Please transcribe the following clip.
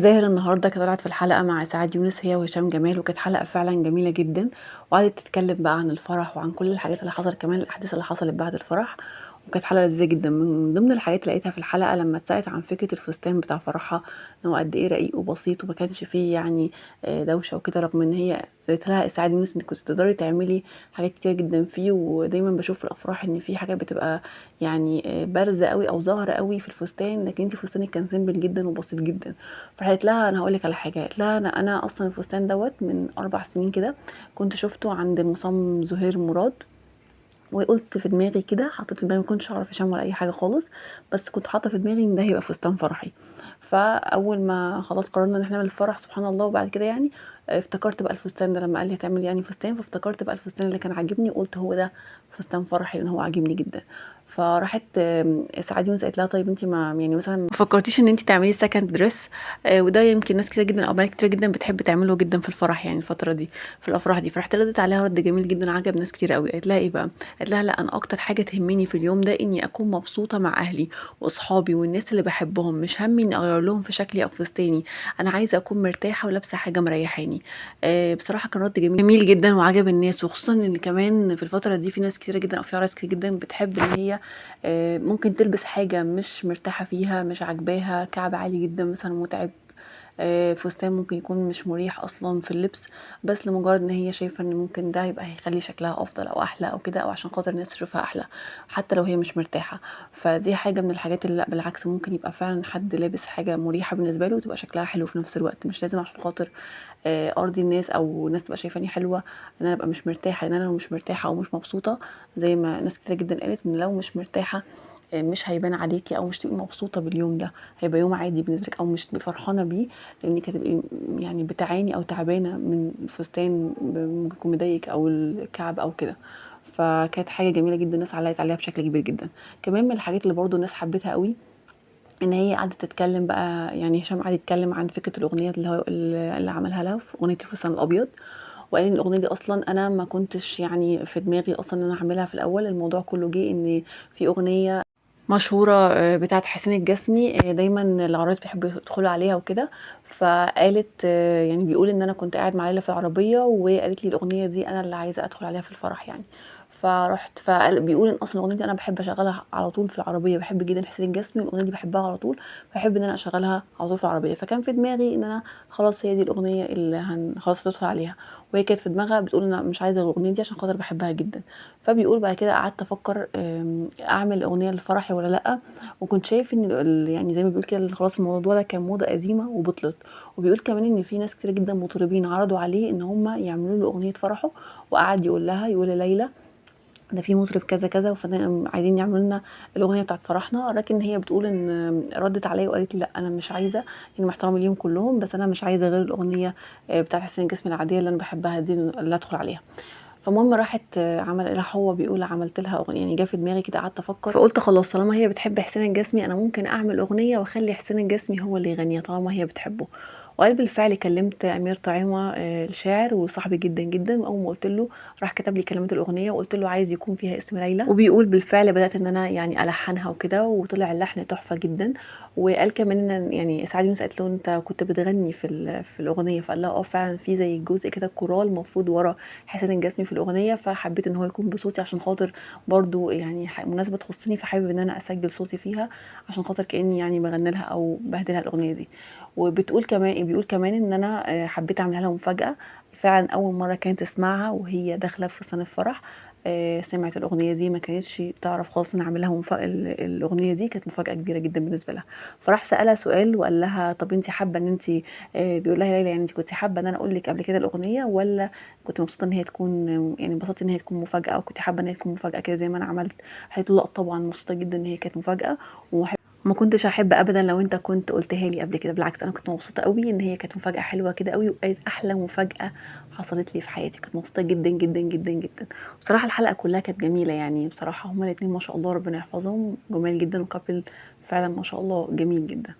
زاهر النهارده كانت طلعت في الحلقة مع إسعاد يونس هي وهشام جمال، وكانت حلقة فعلًا جميلة جدًا، وقعدت تتكلم بقى عن الفرح وعن كل الحاجات اللي حصلت، كمان الأحداث اللي حصلت بعد الفرح، وكانت حلقة لذيذة جدًا. من ضمن الحاجات اللي لقيتها في الحلقة لمّا اتسألت عن فكرة الفستان بتاع فرحها، إن هو قد إيه رقيق وبسيط وما كانش فيه يعني دوشة وكده، رغم إن هي قالت لها إسعاد يونس إنِّك كنتِ تقدري تعملي حاجات كتيرة جدًا فيه، ودايمًا باشوف في الأفراح إن في حاجات بتبقى يعني بارزة أوي أو ظاهرة أوي في الفستان، لكن أنتِ فستانِك كان simple جدًا وبسيط جدًا. فقالت لها أنا هاقول لِك على حاجة، قالت لها أنا أصلًا الفستان دوّة من 4 سنين كده، كنت شُفته عند المصمم زهير مراد، وقُلت في دماغي كده، حطيت في دماغي، ما كنتش أعرف هشام ولا أي حاجة خالص، بس كنت حاطة في دماغي إن ده هيبقى فستان فرحي. فأول ما خلاص قررنا إن إحنا نعمل الفرح سبحان الله، وبعد كده يعني افتكرت بقى الفستان ده لمّا قال لي هتعمل يعني فستان، فافتكرت بقى الفستان اللي كان عاجبني، وقُلت هو ده فستان فرحي لإن هو عاجبني جدًا. فراحت سعاد يونس قالت لها طيب أنتِ ما يعني مثلًا ما فكرتيش إن أنتِ تعملي second dress؟ وده يمكن ناس كتيرة جدًا أو بنات كتيرة جدًا بتحب تعمله جدًا في الفرح يعني الفترة دي، في الأفراح دي. فرُحت ردِّت عليها رَد جميل جدًا عجب ناس كتير أوي، قالت لها إيه بقى، قالت لها لأ أنا أكتر حاجة تهمني في اليوم ده إني أكون مبسوطة مع أهلي وأصحابي والناس اللي باحبهم، مش هَمّي إني أغيّر لهم في شكلي أو فستاني، أنا عايزة أكون مرتاحة ولابسة حاجة مريحاني. بصراحة كان رَد جميل جدًا وعجب الناس، وخصوصًا إن كمان في الفترة دي في ناس كتيرة جدًا أو في عرايس كتير جدًا بتحب إن هي ممكن تلبس حاجة مش مرتاحة فيها، مش عاجباها، كعب عالي جدًا مثلًا مُتعب، فستان ممكن يكون مش مريح أصلًا في اللبس، بس لمجرد إن هي شايفة إن ممكن ده هيخلّي شكلها أفضل أو أحلى أو كده، أو عشان خاطر الناس تشوفها أحلى، حتى لو هي مش مرتاحة. فدي حاجة من الحاجات اللي لأ بالعكس، ممكن يبقى فعلًا حد لابس حاجة مريحة بالنسبة له وتبقى شكلها حلو في نفس الوقت، مش لازم عشان خاطر أرضي الناس أو الناس تبقى شايفاني حلوة إن أنا أبقى مش مرتاحة، لإن أنا لو مش مرتاحة أو مش مبسوطة زي ما ناس كتيرة جدًا قالت، إن لو مش مرتاحة مش هيبان عليكِ أو مش هتبقي مبسوطة باليوم ده، هيبقى يوم عادي بالنسبة لِك أو مش هتبقي فرحانة بيه، لإنِّك هتبقي يعني بتعاني أو تعبانة من الفستان ممكن يكون مضايقِك أو الكعب أو كده. فكانت حاجة جميلة جدًا الناس علّقت عليها بشكل كبير جدًا. كمان من الحاجات اللي برضه الناس حبِّتها أوي، إن هي قعدت تتكلم بقى، يعني هشام قعد يتكلم عن فكرة الأغنية اللي هو اللي عملها لها في أغنية الفستان الأبيض، وقال إن الأغنية دي أصلًا أنا ما كنتش يعني في دماغي أصلًا إن أنا أعملها في الأول، الموضوع كله جه إن في أغنية مشهورة بتاعة حسين الجسمي، دايمًا العرايس بيحبوا يدخلوا عليها وكده، فقالت يعني بيقول إن أنا كنت قاعد مع ليلى في العربية وقالت لي الأغنية دي أنا اللي عايزة أدخل عليها في الفرح يعني. فرُحت بيقول إن أصلًا الأغنية دي أنا باحب أشغّلها على طول في العربية، باحب جدًا حسين الجسمي والأغنية دي باحبها على طول، باحب إن أنا أشغّلها على طول في العربية، فكان في دماغي إن أنا خلاص هي دي الأغنية اللي خلاص هتدخل عليها، وهي كانت في دماغها بتقول أنا مش عايزة الأغنية دي عشان خاطر باحبها جدًا. فبيقول بعد كده قعدت أفكّر أعمل أغنية لفرحي والّا لأ، وكنت شايف إن يعني زي ما بيقول كده خلاص الموضوع ده كان موضة قديمة وبطلت. وبيقول كمان إن في ناس كتيرة جدًا مطربين عرضوا عليه إن هُم يعملوا له أغنية فرحه، وقعد يقول لها، يقول لليلى ده في مطرب كذا كذا عايزين يعملوا لنا الأغنية بتاعة فرحنا، لكن هي بتقول إن ردِّت عليَّ وقالت لي: "لأ أنا مش عايزة، يعني مع احترامي ليهم كلّهم، بس أنا مش عايزة غير الأغنية بتاعة حسين الجسمي العادية اللي أنا باحبها دي اللي أدخل عليها." فالمهم راح هو بيقول عملت لها أغنية، يعني جه في دماغي كده قعدت أفكّر، فقُلت خلاص طالما هي بتحب حسين الجسمي أنا ممكن أعمل أغنية وأخلّي حسين الجسمي هو اللي يغنيها طالما هي بتحبه. وقال بالفعل كلّمت أمير طعيمة الشاعر وصاحبي جدًا، جدًا، وأول ما قُلت له راح كتب لي كلمات الأغنية وقُلت له عايز يكون فيها اسم ليلى، وبيقول بالفعل بدأت إن أنا يعني ألحّنها وكده وطلع اللحن تحفة جدًا. وقال كمان إن يعني إسعاد يونس قالت له: "أنت كنت بتغني في الأغنية." فقال لها: "آه فعلًا في زي جزء كده كورال المفروض ورا حسين الجسمي في الأغنية، فحبيت إن هو يكون بصوتي عشان خاطر برضه يعني مناسبة تخصني، فحابب إن أنا أسجّل صوتي فيها عشان خاطر كإني يعني باغني لها أو باهدي لها الأغنية دي." بيقول كمان إن أنا حبيت أعملها لها مفاجأة، فعلًا أول مرّة كانت تسمعها وهي داخلة في فستان الفرح، سمعت الأغنية دي ما كانتش تعرف خالص إن أنا هاعمل لها الأغنية دي كانت مفاجأة كبيرة جدًا بالنسبة لها. فراح سألها سؤال وقال لها: "طَب أنتِ حابة إن أنتِ" بيقول لها: "يا ليلى يعني أنتِ كنتِ حابة إن أنا أقول لِك قبل كده الأغنية والّا كنتِ مبسوطة إن هي تكون يعني انبسطتِ إن هي تكون مفاجأة وكنتِ حابة إن هي تكون مفاجأة كده زي ما أنا عملت؟" قالت له: "لأ طبعًا مبسوطة جدًا إن هي كانت مفاجأة وما كنتش هاحب أبدًا لو أنت كنت قُلتها لي قبل كده، بالعكس أنا كنت مبسوطة أوي إن هي كانت مفاجأة حلوة كده أوي وكانت أحلى مفاجأة حصلت لي في حياتي." كنت مبسوطة جدًا، جدًا، جدًا، جدًا. بصراحة الحلقة كلّها كانت جميلة يعني بصراحة هُم الاتنين ما شاء الله ربنا يحفظهم جُمال جدًا وcouple فعلًا ما شاء الله جميل جدًا.